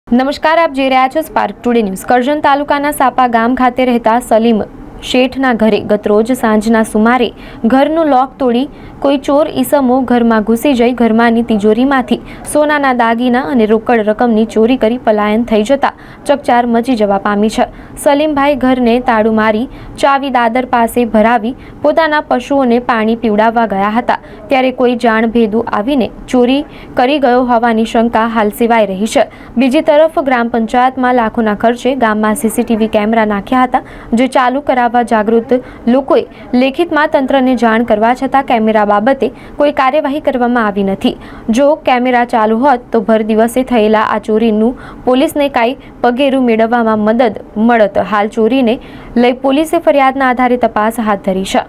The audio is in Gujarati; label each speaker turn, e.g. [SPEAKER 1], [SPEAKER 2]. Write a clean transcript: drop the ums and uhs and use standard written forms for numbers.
[SPEAKER 1] નમસ્કાર, આપ જોઈ રહ્યા છો સ્પાર્ક ટુડે ન્યૂઝ। કરજણ તાલુકાના સાપા ગામ ખાતે રહેતા સલીમ શેઠના ઘરે ગતરોજ સાંજના સુમારે ઘરનું લોક તોડી કોઈ ચોર ઈસમો ઘરમાં ઘૂસી જઈ ઘરમાંની તિજોરીમાંથી સોનાના દાગીના અને રોકડ રકમની ચોરી કરી પલાયન થઈ જતા ચકચાર મચી જવા પામી છે। સલીમભાઈ ઘરને તાળું મારી ચાવી દાદર પાસે ભરાવી પોતાના પશુઓને પાણી પીવડાવવા ગયા હતા, ત્યારે કોઈ જાણભેદુ આવીને ચોરી કરી ગયો હોવાની શંકા હાલ સેવાઈ રહી છે। બીજી તરફ ગ્રામ પંચાયતમાં લાખોના ખર્ચે ગામમાં સીસીટીવી કેમેરા નાખ્યા હતા, જે ચાલુ કરાવવા જાગૃત લોકોએ લેખિતમાં તંત્રને જાણ કરવા છતાં કેમેરા બાબતે કોઈ કાર્યવાહી કરવામાં આવી નથી। જો કેમેરા ચાલુ હોત તો ભર દિવસે થયેલા આ ચોરીનું પોલીસને કાંઈ પગેરું મેળવવામાં મદદ મળત। હાલ ચોરીને લઈ પોલીસે ફરિયાદના આધારે તપાસ હાથ ધરી છે।